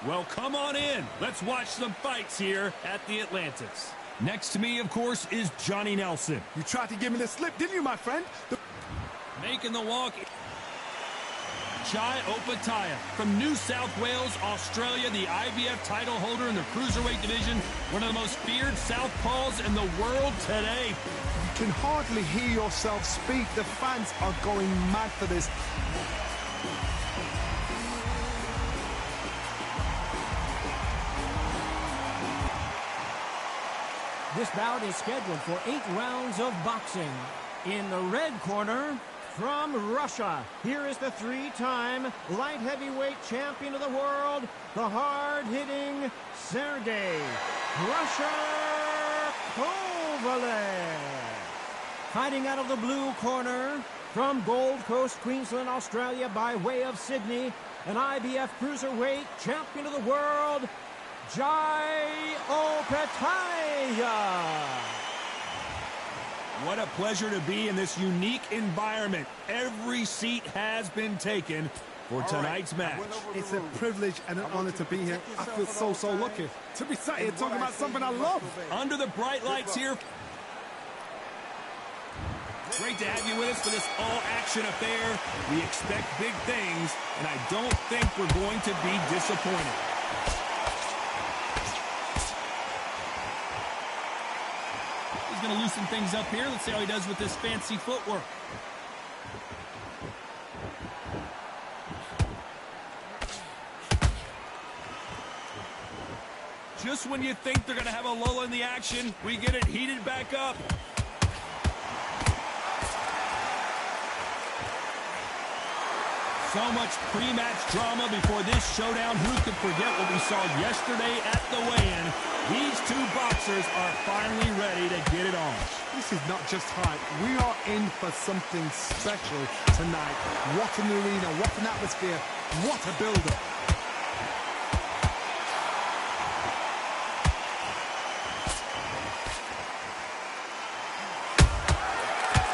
Well, come on in. Let's watch some fights here at the Atlantis. Next to me, of course, is Johnny Nelson. You tried to give me the slip, didn't you, my friend? Making the walk, Kovalev Opetaia from New South Wales, Australia, the IBF title holder in the cruiserweight division, one of the most feared southpaws in the world today. You can hardly hear yourself speak. The fans are going mad for this. This bout is scheduled for 8 rounds of boxing. In the red corner, from Russia, here is the 3-time light heavyweight champion of the world, the hard-hitting Sergey Russia Kovalev. Fighting out of the blue corner, from Gold Coast, Queensland, Australia, by way of Sydney, an IBF cruiserweight champion of the world, Kovalev Opetaia. What a pleasure to be in this unique environment. Every seat has been taken for tonight's match. It's a privilege and an honor to be here. I feel so lucky to be sat here talking about something I love. Under the bright lights here. Great to have you with us for this all-action affair. We expect big things, and I don't think we're going to be disappointed. He's going to loosen things up here. Let's see how he does with this fancy footwork. Just when you think they're going to have a lull in the action, we get it heated back up. So much pre-match drama before this showdown. Who could forget what we saw yesterday at the weigh-in? These two boxers are finally ready to get it on. This is not just hype. We are in for something special tonight. What an arena, what an atmosphere, what a build-up.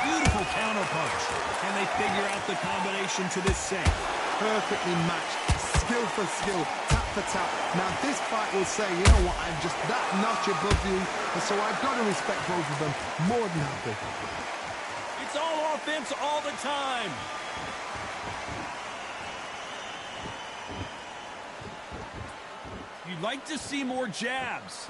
Beautiful counter punch. Can they figure out the combination to this set? Perfectly matched, skill for skill, tap for tap. Now this fight will say, you know what, I'm just that notch above you, and so I've got to respect both of them. More than happy. It's all offense all the time. You'd like to see more jabs.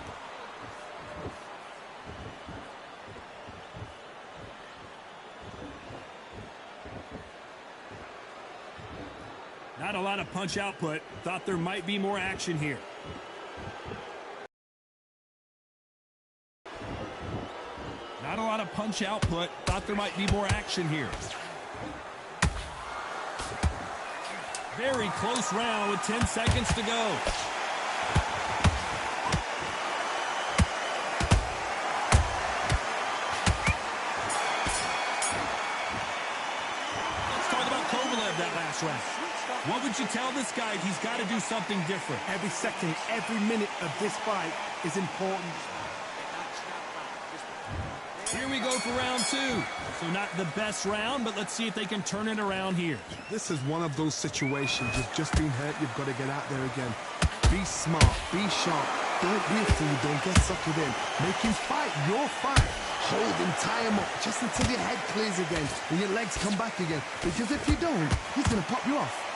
Not a lot of punch output. Thought there might be more action here. Not a lot of punch output. Thought there might be more action here. Very close round with 10 seconds to go. Let's talk about Kovalev that last round. What would you tell this guy? He's got to do something different. Every second, every minute of this fight is important. Here we go for round 2. So not the best round, but let's see if they can turn it around here. This is one of those situations. You've just been hurt. You've got to get out there again. Be smart. Be sharp. Don't be a fool. Don't get suckered in. Make him fight your fight. Hold him, tie him up, just until your head clears again and your legs come back again. Because if you don't, he's going to pop you off.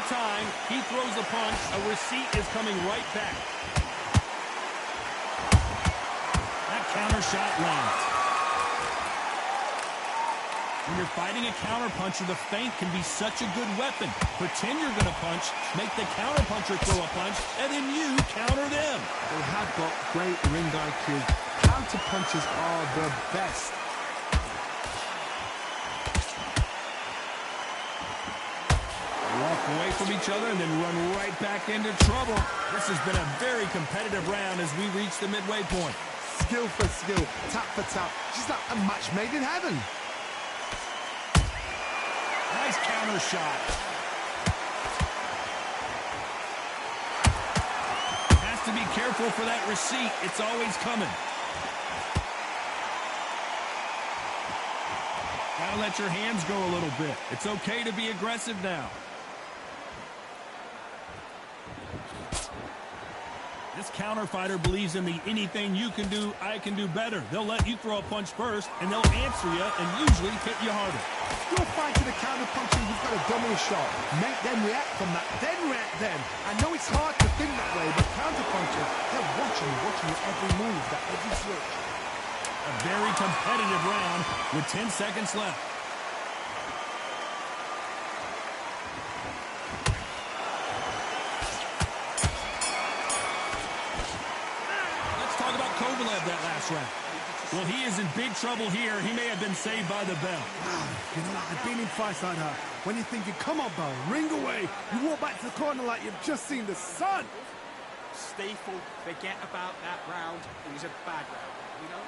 Time he throws a punch, a receipt is coming right back. That counter shot lands. When you're fighting a counter puncher, the feint can be such a good weapon. Pretend you're going to punch, make the counter puncher throw a punch, and then you counter them. They have got great ring IQ. Counter punches are the best. Walk away from each other and then run right back into trouble. This has been a very competitive round as we reach the midway point. Skill for skill, tap for tap, just like a match made in heaven. Nice counter shot. Has to be careful for that receipt. It's always coming. Gotta let your hands go a little bit. It's okay to be aggressive now. This counter fighter believes in the anything you can do, I can do better. They'll let you throw a punch first, and they'll answer you and usually hit you harder. You're fighting a counter puncher, you've got a dummy shot. Make them react from that, then react then. I know it's hard to think that way, but counter punchers, they're watching your every move, that every switch. A very competitive round with 10 seconds left. Let's talk about Kovalev that last round. Well, he is in big trouble here. He may have been saved by the bell. Wow, you know, I've been in fights like that. When you're thinking, come on, bell, ring away. You walk back to the corner like you've just seen the sun. Stay full. Forget about that round. It was a bad round, you know?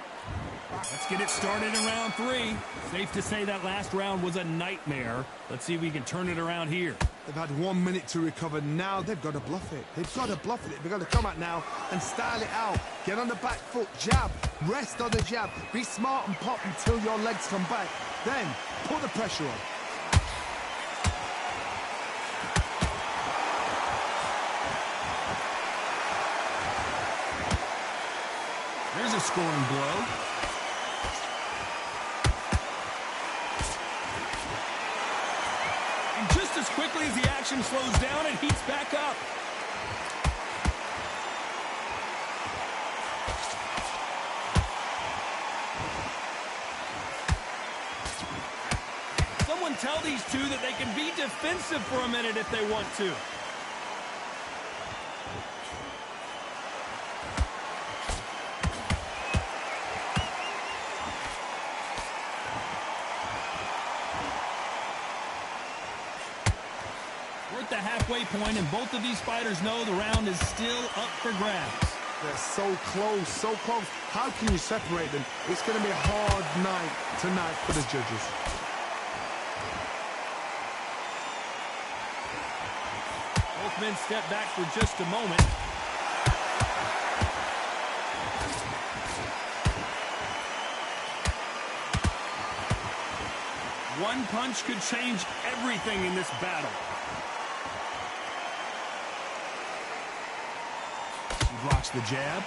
Let's get it started in round 3. Safe to say that last round was a nightmare. Let's see if we can turn it around here. They've had 1 minute to recover. Now they've got to bluff it. They've got to bluff it. They've got to come out now and style it out. Get on the back foot, jab, rest on the jab. Be smart and pop until your legs come back. Then put the pressure on. There's a scoring blow. And just as quickly as the action slows down, it heats back up. Someone tell these two that they can be defensive for a minute if they want to. We're at the halfway point, and both of these fighters know the round is still up for grabs. They're so close, so close. How can you separate them? It's going to be a hard night tonight for the judges. Both men step back for just a moment. One punch could change everything in this battle. He blocks the jab.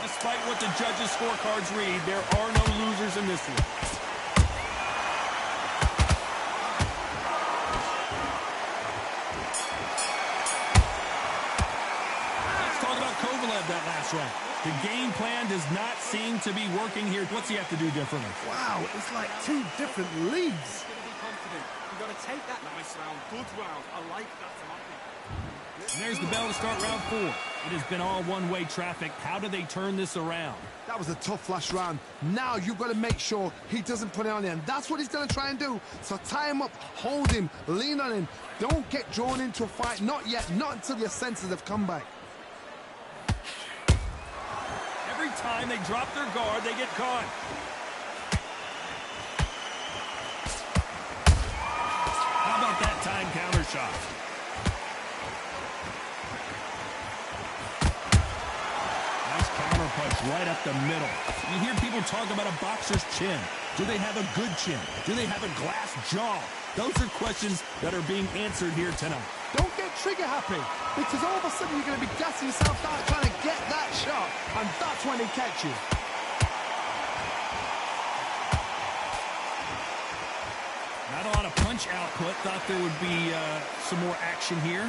Despite what the judges' scorecards read, there are no losers in this one. Let's talk about Kovalev that last round. The game plan does not seem to be working here. What's he have to do differently? Wow, it's like 2 different leagues. Be confident. You've got to take that nice round. Good round. I like that. And there's the bell to start round 4. It has been all one-way traffic. How do they turn this around? That was a tough last round. Now you've got to make sure he doesn't put it on him. That's what he's going to try and do. So tie him up, hold him, lean on him. Don't get drawn into a fight. Not yet. Not until your senses have come back. Every time they drop their guard, they get caught. How about that time counter shot? Nice counter punch right up the middle. You hear people talk about a boxer's chin. Do they have a good chin? Do they have a glass jaw? Those are questions that are being answered here tonight. Don't get trigger happy, because all of a sudden you're going to be gassing yourself out trying to get that shot, and that's when he catch you. Not a lot of punch output. Thought there would be some more action here.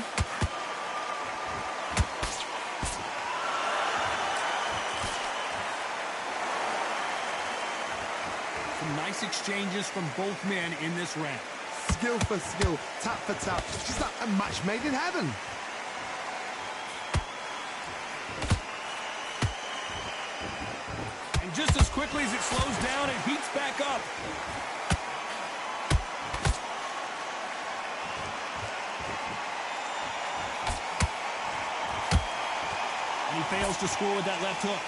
Some nice exchanges from both men in this round. Skill for skill, tap for tap. Just like a match made in heaven. And just as quickly as it slows down, it heats back up. And he fails to score with that left hook.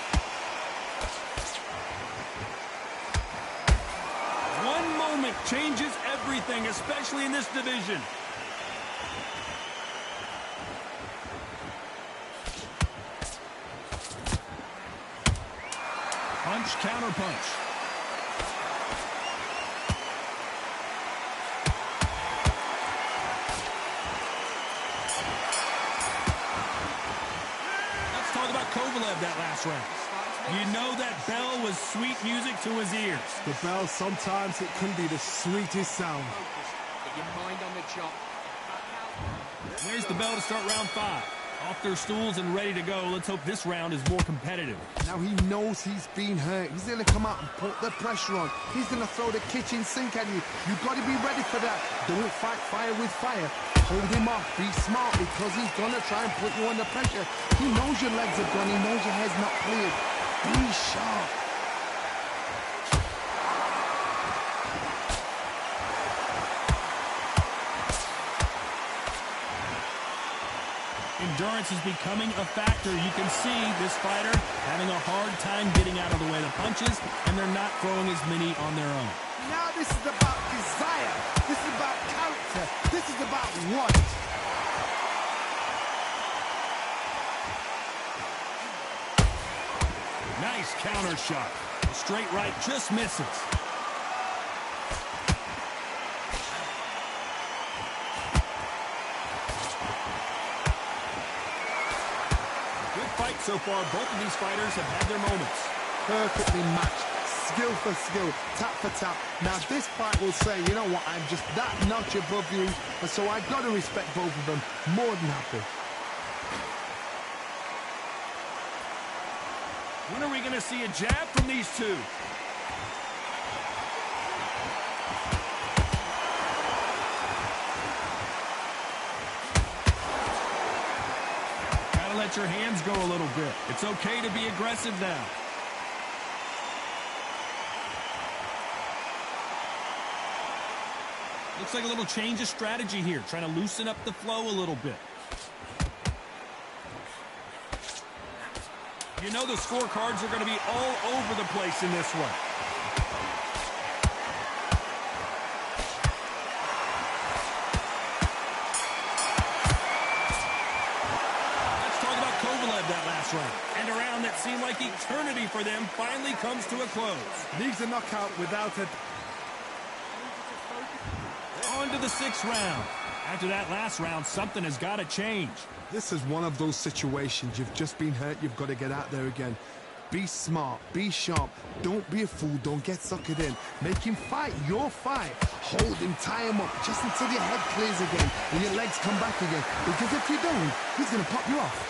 One moment changes everything, especially in this division. Punch, counter punch. Let's talk about Kovalev that last round. You know that bell was sweet music to his ears. The bell, sometimes it can be the sweetest sound. Get your mind on the job. There's the bell to start round 5. Off their stools and ready to go. Let's hope this round is more competitive. Now he knows he's been hurt. He's going to come out and put the pressure on. He's going to throw the kitchen sink at you. You've got to be ready for that. Don't fight fire with fire. Hold him off. Be smart because he's going to try and put you under pressure. He knows your legs are gone. He knows your head's not cleared. Be sharp. Endurance is becoming a factor. You can see this fighter having a hard time getting out of the way of the punches, and they're not throwing as many on their own. Now this is about desire. This is about character. This is about want. Nice counter shot. The straight right just misses. Good fight so far. Both of these fighters have had their moments. Perfectly matched. Skill for skill. Tap for tap. Now this fight will say, you know what, I'm just that notch above you, and so I've got to respect both of them. More than happy. When are we going to see a jab from these two? Gotta let your hands go a little bit. It's okay to be aggressive now. Looks like a little change of strategy here, trying to loosen up the flow a little bit. You know the scorecards are going to be all over the place in this one. Let's talk about Kovalev that last round. And a round that seemed like eternity for them finally comes to a close. Leaves a knockout without a... On to the 6th round. After that last round, something has got to change. This is one of those situations. You've just been hurt. You've got to get out there again. Be smart. Be sharp. Don't be a fool. Don't get suckered in. Make him fight your fight. Hold him. Tie him up just until your head clears again and your legs come back again. Because if you don't, he's going to pop you off.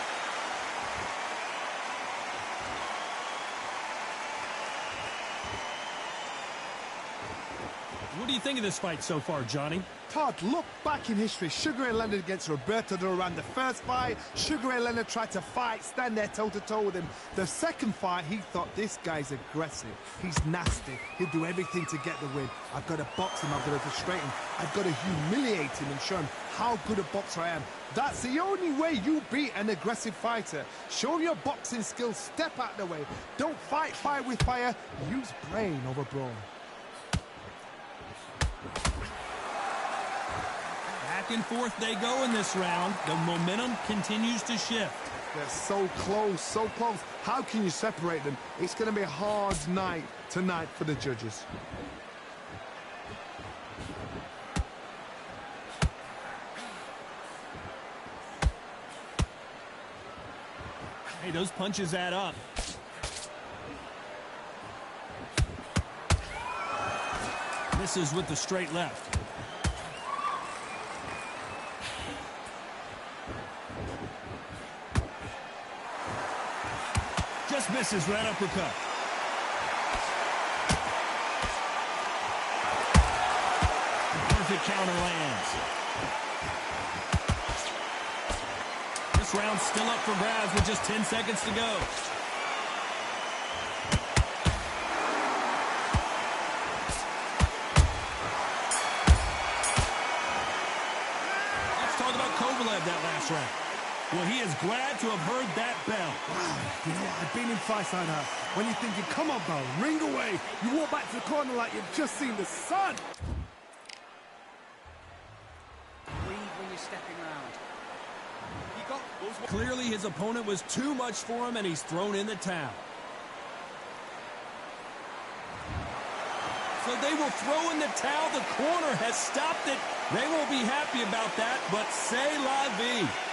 What do you think of this fight so far, Johnny? Todd, look back in history. Sugar Ray Leonard against Roberto Duran. The first fight, Sugar Ray Leonard tried to fight, stand there toe-to-toe with him. The second fight, he thought, this guy's aggressive. He's nasty. He'll do everything to get the win. I've got to box him. I've got to frustrate him. I've got to humiliate him and show him how good a boxer I am. That's the only way you beat an aggressive fighter. Show your boxing skills. Step out the way. Don't fight fire with fire. Use brain over brawn. Back and forth they go in this round. The momentum continues to shift. They're so close, so close. How can you separate them? It's going to be a hard night tonight for the judges. Hey, those punches add up. Misses with the straight left. Just misses with that uppercut. Perfect counter lands. This round's still up for grabs with just 10 seconds to go. Let's talk about Kovalev that last round. Well, he is glad to have heard that bell. Wow, you know what? I've been in fights like that. When you're thinking, come on, bell, ring away. You walk back to the corner like you've just seen the sun. Breathe when you're stepping around. You got Clearly, his opponent was too much for him, and he's thrown in the towel. So they will throw in the towel. The corner has stopped it. They won't be happy about that, but c'est la vie.